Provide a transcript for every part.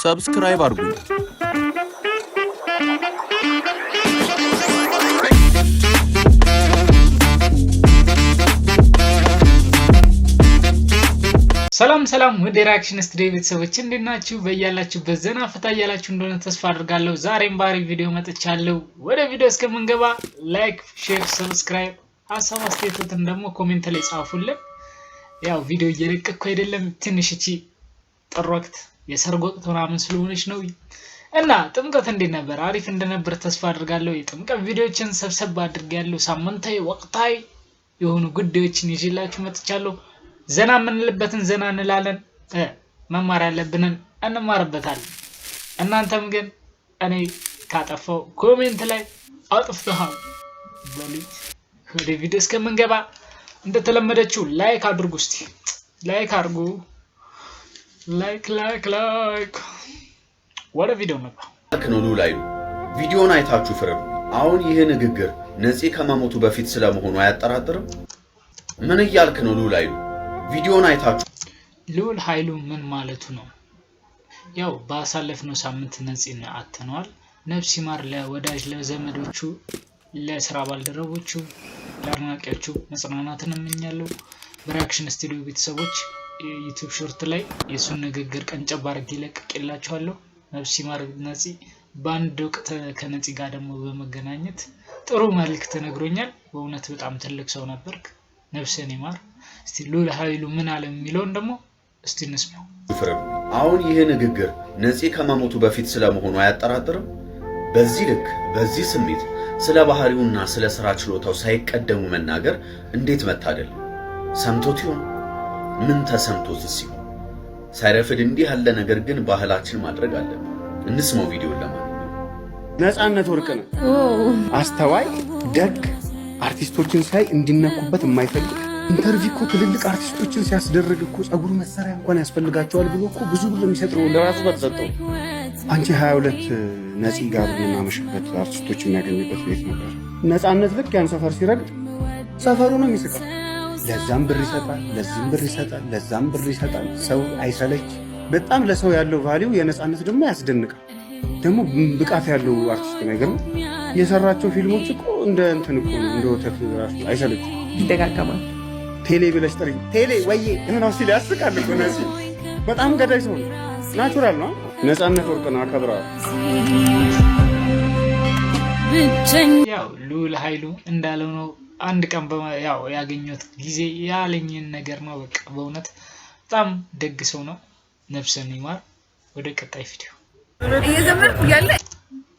ሰብስክራይብ አድርጉ። ሰላም ወደ ሪአክሽን ስቱዲዮ ቤተሰቦች እንዴት ናችሁ? በያላችሁበት ዘና ፈታ እያላችሁ እንደሆነ ተስፋ አድርጋለሁ። ዛሬም ባሪ ቪዲዮ መጥቻለሁ። ወደ ቪዲዮ እስከምንገባ ላይክ፣ ሼር፣ ሰብስክራይብ ሀሳብ አስተያየቶትን ደግሞ ኮሜንት ላይ ጻፉልን። ያው ቪዲዮ እየለቀቅኩ አይደለም፣ ትንሽ እቺ ጥር ወቅት የሰርግ ወቅት ምናምን ስለሆነች ነው። እና ጥምቀት እንዴት ነበር? አሪፍ እንደነበር ተስፋ አድርጋለሁ። የጥምቀት ቪዲዮችን ሰብሰብ አድርጌያለሁ። ሳምንታዊ ወቅታዊ የሆኑ ጉዳዮችን ይዤላችሁ መጥቻለሁ። ዘና የምንልበትን ዘና እንላለን፣ መማር ያለብንን እንማርበታለን። እናንተም ግን እኔ ካጠፋው ኮሜንት ላይ አጥፍተሃል በሉኝ። ወደ ቪዲዮ እስከምንገባ እንደተለመደችው ላይክ አድርጉ። እስቲ ላይክ አድርጉ። ላይክ ወደ ቪዲዮ መጣ ነው ላይ ቪዲዮን አይታችሁ ፍረዱ። አሁን ይሄ ንግግር ነፂ ከመሞቱ በፊት ስለመሆኑ አያጠራጥርም? ምን እያልክ ነው ላይ? ቪዲዮን አይታችሁ ልዑል ኃይሉ ምን ማለቱ ነው? ያው ባሳለፍነው ሳምንት ነፂን አጥተናል። ነፍስ ይማር ለወዳጅ ለዘመዶቹ፣ ለስራ ባልደረቦቹ፣ ለአድናቂዎቹ መጽናናትን እመኛለሁ። በሪአክሽን ስቱዲዮ ቤተሰቦች ዩቲዩብ ሾርት ላይ የሱን ንግግር ቀንጨብ አድርጌ ለቅቄላችኋለሁ። ነፍስ ይማር ነፂ። በአንድ ወቅት ከነፂ ጋር ደግሞ በመገናኘት ጥሩ መልእክት ነግሮኛል። በእውነት በጣም ትልቅ ሰው ነበርክ፣ ነፍስን ይማር። እስቲ ልዑል ኃይሉ ምን አለ የሚለውን ደግሞ እስቲ እንስማው። አሁን ይሄ ንግግር ነፂ ከመሞቱ በፊት ስለመሆኑ አያጠራጥርም? በዚህ ልክ በዚህ ስሜት ስለ ባህሪውና ስለ ስራ ችሎታው ሳይቀደሙ መናገር እንዴት መታደል! ሰምቶት ይሆን? ምን ተሰምቶትስ ይሆን? ሳይረፍድ እንዲህ ያለ ነገር ግን ባህላችን ማድረግ አለብን። እንስማው ቪዲዮን። ለማንኛውም ነፃነት ወርቅ ነው። አስተዋይ፣ ደግ፣ አርቲስቶችን ሳይ እንዲነኩበት የማይፈልግ ኢንተርቪው እኮ ትልልቅ አርቲስቶችን ሲያስደርግ እኮ ጸጉር መሰሪያ እንኳን ያስፈልጋቸዋል ብሎ እኮ ብዙ ብር የሚሰጥ ነው ለራሱ በተሰጠው። አንቺ 22 ነፂ ጋር የምናመሽበት አርቲስቶች የሚያገኙበት ቤት ነበር። ነፃነት ልክ ያን ሰፈር ሲረግጥ ሰፈሩ ነው የሚስቀው። ለዛም ብር ይሰጣል፣ ለዚህም ብር ይሰጣል፣ ለዛም ብር ይሰጣል። ሰው አይሰለች። በጣም ለሰው ያለው ቫልዩ የነፃነት ደግሞ ያስደንቃል። ደግሞ ብቃት ያለው አርቲስት ነገር ነው። የሰራቸው ፊልሞች እኮ እንደ እንትን እኮ ነው፣ እንደ ወተት ራሱ አይሰለች፣ ይደጋገማል። ቴሌ ብለሽ ጥሪ ቴሌ ወዬ እነው ሲል ያስቃል እኮ ነፂ። በጣም ገዳይ ሰው ነው። ናቹራል ነው። ነፃነት ወርቅ ነው። አከብራለሁ። ያው ልዑል ኃይሉ እንዳለው ነው። አንድ ቀን ያው ያገኘሁት ጊዜ ያለኝን ነገር ነው። በቃ በእውነት በጣም ደግ ሰው ነው። ነፍስን ይማር። ወደ ቀጣይ ቪዲዮ እየዘመርኩ ያለ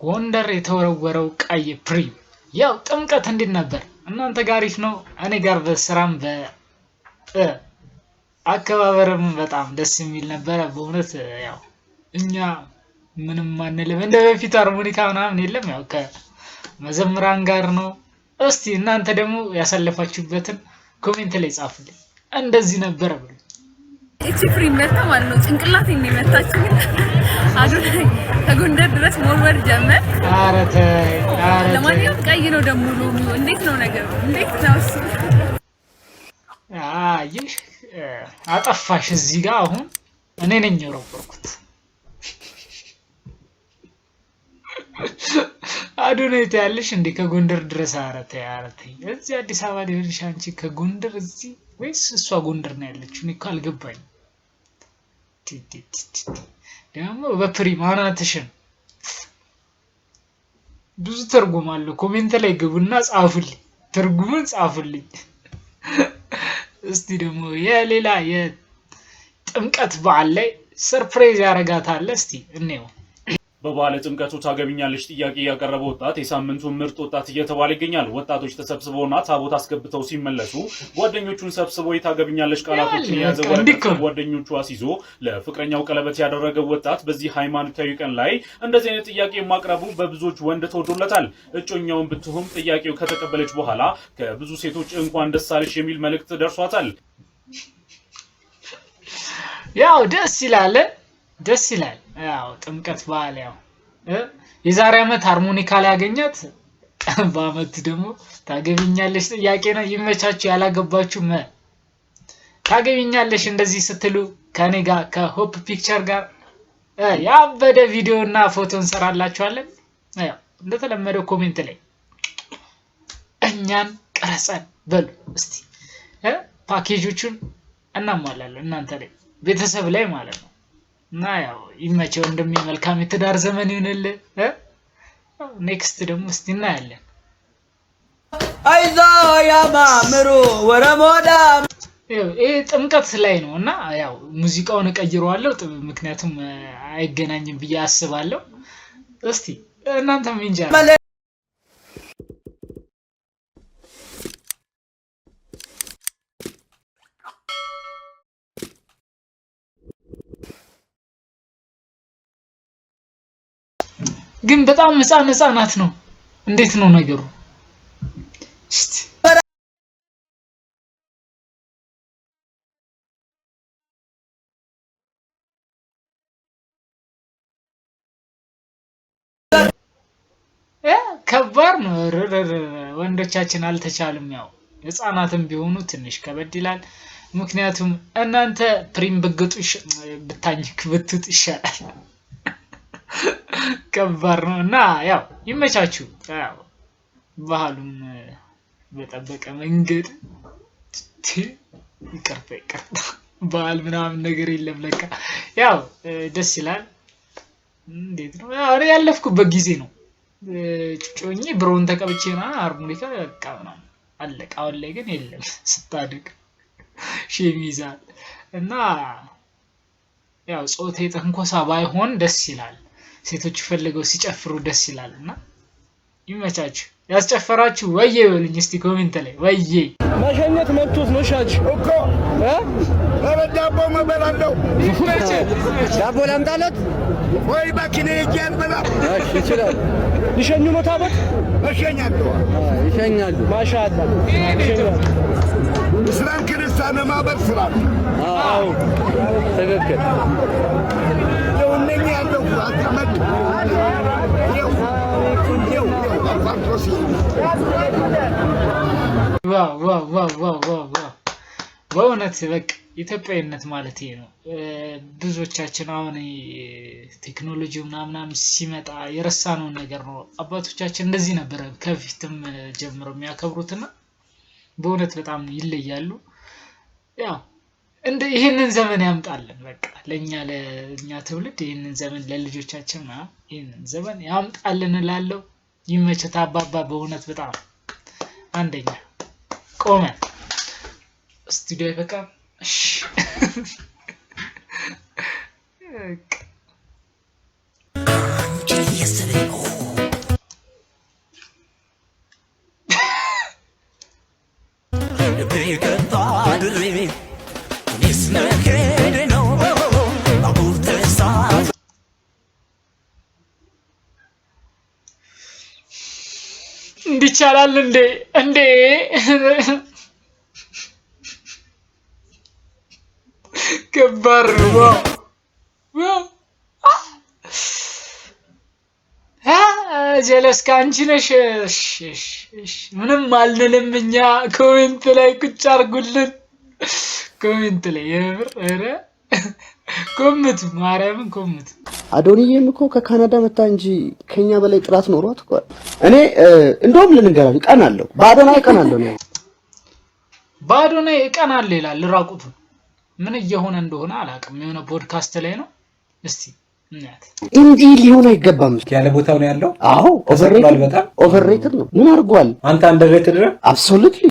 ጎንደር የተወረወረው ቀይ ፕሪም። ያው ጥምቀት እንዴት ነበር? እናንተ ጋር አሪፍ ነው። እኔ ጋር በስራም አከባበርም በጣም ደስ የሚል ነበረ። በእውነት ያው እኛ ምንም አንልም፣ እንደ በፊት ሃርሞኒካ ምናምን የለም። ያው ከመዘምራን ጋር ነው። እስቲ እናንተ ደግሞ ያሳለፋችሁበትን ኮሜንት ላይ ጻፉልኝ። እንደዚህ ነበረ ብሎ እቺ ፍሪ መታ ማለት ነው። ጭንቅላቴን ነው የመታችኝ። አዶናይ ከጎንደር ድረስ ሞርወር ጀመር። ኧረ ተይ። ለማንኛውም ቀይ ነው ደግሞ ሎሚው። እንዴት ነው ነገሩ? እንዴት ነው እሱ? ይህ አጠፋሽ እዚህ ጋር። አሁን እኔ ነኝ የወረወርኩት። አዶናይ ታያለሽ እንዴ ከጎንደር ድረስ? ኧረ ተይ። እዚህ አዲስ አበባ ሊሆንሽ አንቺ ከጎንደር እዚህ ወይስ እሷ ጎንደር ነው ያለችው? እኔ እኮ አልገባኝም። ደግሞ በፕሪም አናትሽን ብዙ ትርጉም አለው። ኮሜንት ላይ ግቡና ጻፉልኝ፣ ትርጉሙን ጻፉልኝ። እስቲ ደግሞ የሌላ የጥምቀት በዓል ላይ ሰርፕራይዝ ያረጋታል። እስቲ እንየው። በባለ ጥምቀቱ ታገቢኛለሽ ጥያቄ ያቀረበ ወጣት የሳምንቱ ምርጥ ወጣት እየተባለ ይገኛል። ወጣቶች ተሰብስበውና ታቦት አስገብተው ሲመለሱ ጓደኞቹን ሰብስበው የታገቢኛለሽ ቃላቶችን የያዘ ወረቀት ጓደኞቹ አስይዞ ለፍቅረኛው ቀለበት ያደረገው ወጣት በዚህ ሃይማኖታዊ ቀን ላይ እንደዚህ አይነት ጥያቄ ማቅረቡ በብዙዎች ወንድ ተወዶለታል። እጮኛውን ብትሆም ጥያቄው ከተቀበለች በኋላ ከብዙ ሴቶች እንኳን ደስ አለሽ የሚል መልእክት ደርሷታል። ያው ደስ ይላል። ያው ጥምቀት በዓል ያው የዛሬ ዓመት ሃርሞኒካ ላይ ያገኛት በአመት ደግሞ ታገቢኛለሽ ጥያቄ ነው። ይመቻችሁ። ያላገባችሁ ታገቢኛለሽ እንደዚህ ስትሉ ከኔ ጋር ከሆፕ ፒክቸር ጋር ያበደ ቪዲዮና ፎቶ እንሰራላችኋለን። ያው እንደተለመደው ኮሜንት ላይ እኛን ቀረጸን በሉ እስቲ ፓኬጆቹን እናሟላለን እናንተ ላይ ቤተሰብ ላይ ማለት ነው። እና ያው ይመቸው መልካም የትዳር ዘመን ይሁንልህ። ኔክስት ደግሞ እስቲ እናያለን። አይዞ ያማምሩ ወረሞዳ ይሄ ጥምቀት ላይ ነው እና ያው ሙዚቃውን እቀይረዋለሁ ምክንያቱም አይገናኝም ብዬ አስባለሁ። እስቲ እናንተም እንጃ ግን በጣም ህፃናት ነው። እንዴት ነው ነገሩ? እስቲ ከባድ ነው። ወንዶቻችን አልተቻለም። ያው ህፃናትም ቢሆኑ ትንሽ ከበድ ይላል። ምክንያቱም እናንተ ፕሪም ብታኝክ ብትት ይሻላል። ከባድ ነው እና ያው ይመቻችሁ። ያው ባህሉን በጠበቀ መንገድ ይቅርታ ባህል ምናምን ነገር የለም ለካ። ያው ደስ ይላል። እንዴት ነው ያው ያለፍኩበት ጊዜ ነው። ጮኜ ብሮን ተቀብቼና ሃርሞኒካ በቃ ምናምን አለቀ። አሁን ላይ ግን የለም። ስታድግ ሼም ይዛል እና ያው ጾቴ ተንኮሳ ባይሆን ደስ ይላል። ሴቶች ፈልገው ሲጨፍሩ ደስ ይላል እና ይመቻችሁ። ያስጨፈራችሁ ወዬ በሉኝ እስቲ ኮሜንት ላይ ወዬ። መሸኘት መብቶት ነው ሻች እኮ ዳቦ መበላለው ዳቦ ላምጣለት ወይ ባኪኔ እጄን በላ እሺ ይችላል። ይሸኙ ነው ታቦት መሸኛሉ ይሸኛሉ። ማሻአላ ይሸኛሉ። እስላም ክርስቲያን ማበር ስራ አዎ ትክክል። የውነኛ ያለው አጥመድ ዋው በእውነት በቃ ኢትዮጵያዊነት ማለት ይሄ ነው። ብዙዎቻችን አሁን ቴክኖሎጂው ምናምን ሲመጣ የረሳነው ነገር ነው። አባቶቻችን እንደዚህ ነበር ከፊትም ጀምሮ የሚያከብሩትና በእውነት በጣም ይለያሉ። ያው ይሄንን ዘመን ያምጣልን በቃ ለኛ ትውልድ ይሄንን ዘመን ለልጆቻችን ይሄንን ዘመን ያምጣልን እላለሁ። ይመችህ አባባ በእውነት በጣም አንደኛ ቆመን ስቱዲዮ በቃ እሺ እንዲቻላል እንዴ ከባድ ነው። ጀለስ ካንቺ ነሽ። እሺ ምንም አልልም እኛ ኮሜንት ላይ ቁጭ አርጉልን። ኮሜንት ላይ የምር ኮምት ማርያምን ኮምት። አዶንዬም እኮ ከካናዳ መጣ እንጂ ከኛ በላይ ጥራት ኖሯት እኮ እኔ እንደውም ልንገራችሁ ቀናለሁ። በአዶናይ ቀናለሁ ነው በአዶናይ ቀናለሁ ይላል ራቁቱ። ምን እየሆነ እንደሆነ አላውቅም። የሆነ ፖድካስት ላይ ነው። እስቲ እናት እንዲህ ሊሆን አይገባም። ያለ ቦታው ነው ያለው። አዎ ኦቨርሬትድ ነው። ምን አድርጓል? አንተ አንደርሬትድ ነው። አብሶሉትሊ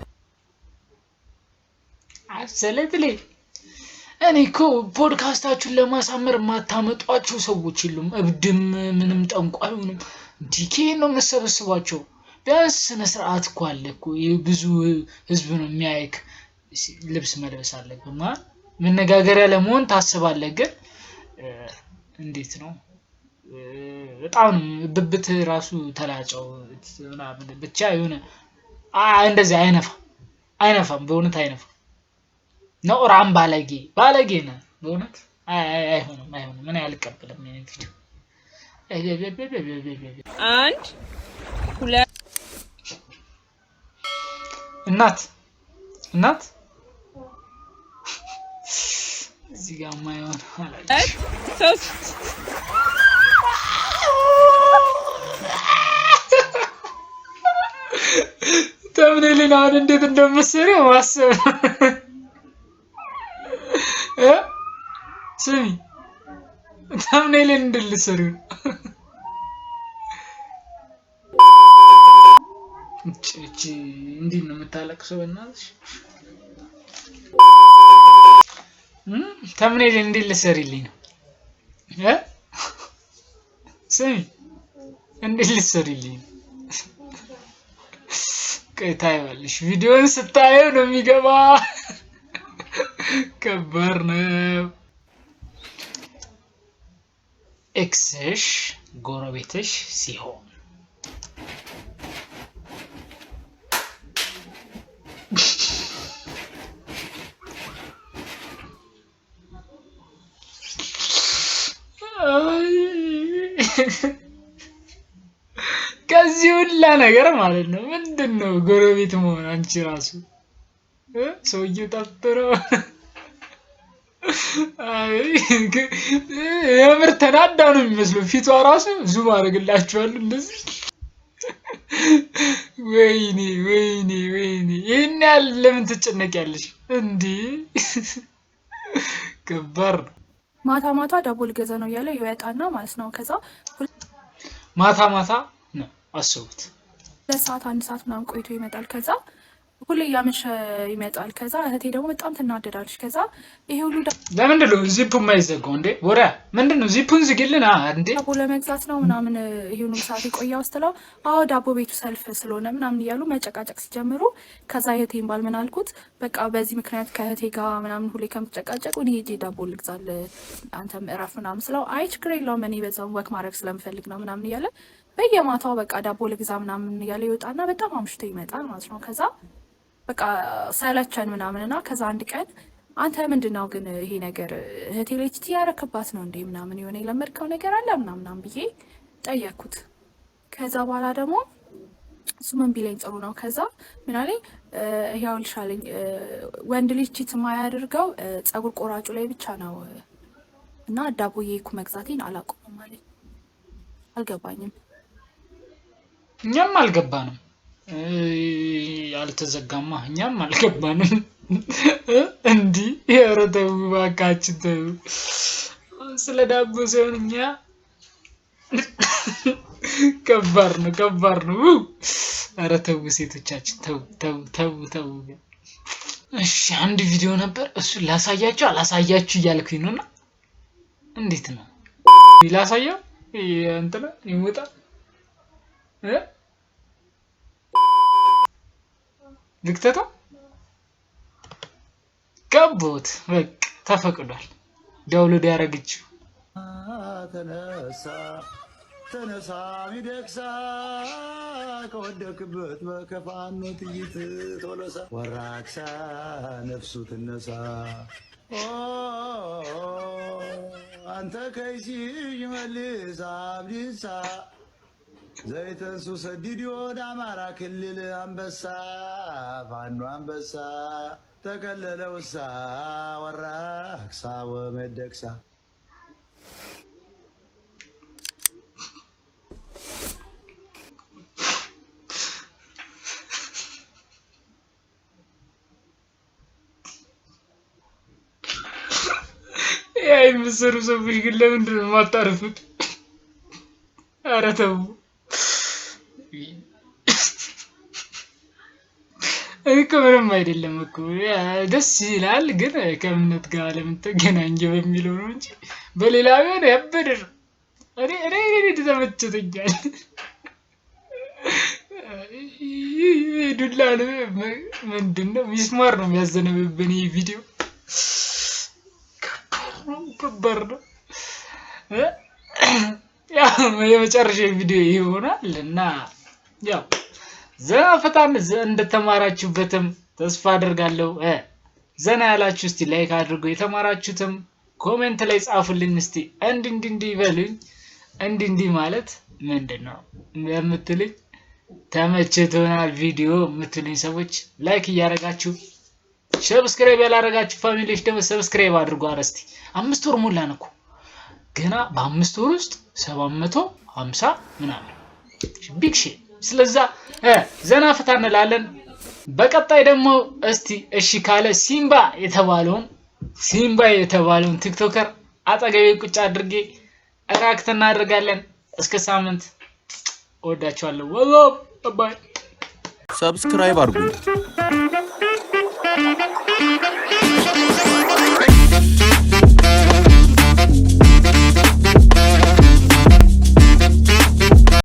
እኔ እኮ ፖድካስታችሁን ለማሳመር የማታመጧቸው ሰዎች የሉም። እብድም ምንም ጠንቋዩንም ዲኬ ነው የምሰበስባቸው። ቢያንስ ስነ ስርዓት እኮ አለ እኮ። ብዙ ህዝብ ነው የሚያይክ። ልብስ መልበስ አለብህ። መነጋገሪያ ለመሆን ታስባለህ። ግን እንዴት ነው በጣም ብብት ራሱ ተላጨው ምናምን ብቻ የሆነ እንደዚህ አይነፋም በእውነት አይነፋም። ነውራም ባለጌ ነው በእውነት አይሆንም። ምን ያልቀበለም ነው ቪዲዮ አንድ ሁለት እናት እዚህ ጋር ማይሆን አላልኩ። 3 ተምኔላውን እንዴት እንደምትሰሪው ማሰብ ስሚ ተምኔልን እንድልሰሪው እቺ እንዴት ነው የምታለቅሰው በእናትሽ ተምኔልን እንድልሰሪልኝ ነው ስሚ እንድልሰሪልኝ ከታይዋለሽ ቪዲዮን ስታየው ነው የሚገባ ከባድ ነው ኤክስሽ ጎረቤትሽ ሲሆን ከዚህ ሁላ ነገር ማለት ነው ምንድነው ጎረቤት መሆን አንቺ ራሱ ሰውዬው ጠፍሮ አይ የምር ተናዳ ነው የሚመስለው ፊቷ ራሱ ዙም አድርግላችኋለሁ እንደዚህ ወይኔ ይሄን ያህል ለምን ትጨነቂያለሽ እንዴ ከባድ ማታ ዳቦ ልገዛ ነው ያለ ይወጣና ማለት ነው ከዛ ማታ ነው አስቡት ለሰዓት አንድ ሰዓት ምናምን ቆይቶ ይመጣል ከዛ ሁሌ ያመሸ ይመጣል ከዛ እህቴ ደግሞ በጣም ትናደዳለች ከዛ ይሄ ሁሉ ለምንድን ነው ዚፑ የማይዘጋው እንዴ ወራ ምንድነው ዚፑን ዝግልና እንዴ ዳቦ ለመግዛት ነው ምናምን ይሄ ሁሉ ሰዓት ይቆያው ስትለው አዎ ዳቦ ቤቱ ሰልፍ ስለሆነ ምናምን እያሉ መጨቃጨቅ ሲጀምሩ ከዛ እህቴን ባል ምን አልኩት በቃ በዚህ ምክንያት ከእህቴ ጋር ምናምን ሁሌ ከምትጨቃጨቁ እኔ ሄጄ ዳቦ ልግዛል አንተም እረፍ ምናምን ስለው አይ ችግር የለውም እኔ በዛው ወክ ማድረግ ስለምፈልግ ነው ምናምን እያለ በየማታው በቃ ዳቦ ልግዛ ምናምን እያለ ይወጣና በጣም አምሽቶ ይመጣል ማለት ነው ከዛ በቃ ሰለቸን ምናምንና ከዛ አንድ ቀን አንተ ምንድነው ግን ይሄ ነገር እህቴ ላይ ትቲ ያረከባት ነው እንዴ ምናምን የሆነ የለመድከው ነገር አለ ምናምን ብዬ ጠየቅኩት ከዛ በኋላ ደግሞ እሱ ምን ቢለኝ ጥሩ ነው ከዛ ምን አለኝ ይሄው ልሻለኝ ወንድ ልጅ ቺት ማያደርገው ጸጉር ቆራጩ ላይ ብቻ ነው እና ዳቦዬ እኮ መግዛቴን አላቆምም ማለት አልገባኝም እኛም አልገባንም ያልተዘጋማ እኛም አልገባንም እንዲ የረተው ባካችን ተው ስለ ዳቦ ሳይሆን እኛ ከባድ ነው ኧረ ተው ሴቶቻችን ተው እሺ አንድ ቪዲዮ ነበር እሱ ላሳያችሁ እያልኩኝ ነውና እንዴት ነው ላሳያው እንትና ይወጣ ልክተታ ገቦት በቃ ተፈቅዷል ዳውንሎድ ያረጋግጭው ተነሳ ሚደክሳ ከወደክበት በከፋኑ ጥይት ቶለሳ ወራክሳ ነፍሱ ትነሳ አንተ ከይሲ ይመልስ አብዲሳ ዘይተንሱ ሰዲዲዮ ዳማራ ክልል አንበሳ ፋኖ አንበሳ ተከለለውሳ ወራክሳ ወመደክሳ ያይ ምሰሩ ሰዎች ግን ለምንድን ነው ማታረፉት ኧረ ተው እኮ ምንም አይደለም እኮ ደስ ይላል ግን ከእምነት ጋር ለምን ተገናኘ በሚለው ነው እንጂ በሌላ ቢሆን ያበደር እኔ ተመችቶኛል ዱላ ነው ምንድነው ሚስማር ነው የሚያዘነብብን ይሄ ቪዲዮ ከባድ ነው ያው የመጨረሻ ቪዲዮ ይሆናል እና ያው ዘና ፈታን እንደተማራችሁበትም ተስፋ አደርጋለሁ ዘና ያላችሁ እስቲ ላይክ አድርጉ የተማራችሁትም ኮሜንት ላይ ጻፉልኝ እስቲ እንዲ ይበሉኝ እንዲ ማለት ምንድነው የምትሉኝ ተመችቶናል ቪዲዮ የምትሉኝ ሰዎች ላይክ እያደረጋችሁ ሰብስክራይብ ያላደረጋችሁ ፋሚሊዎች ደግሞ ሰብስክራይብ አድርጉ አረስቲ 5 ወር ሞላን እኮ ገና በ5 ወር ውስጥ 750 ምናምን ቢግ ሺት ስለዛ ዘና ፈታ እንላለን በቀጣይ ደግሞ እስቲ እሺ ካለ ሲምባ የተባለውን ቲክቶከር አጠገቤ ቁጭ አድርጌ ሪአክት እናደርጋለን። እስከ ሳምንት ወዳችኋለሁ። ወላሂ ባይ። ሰብስክራይብ አድርጉ።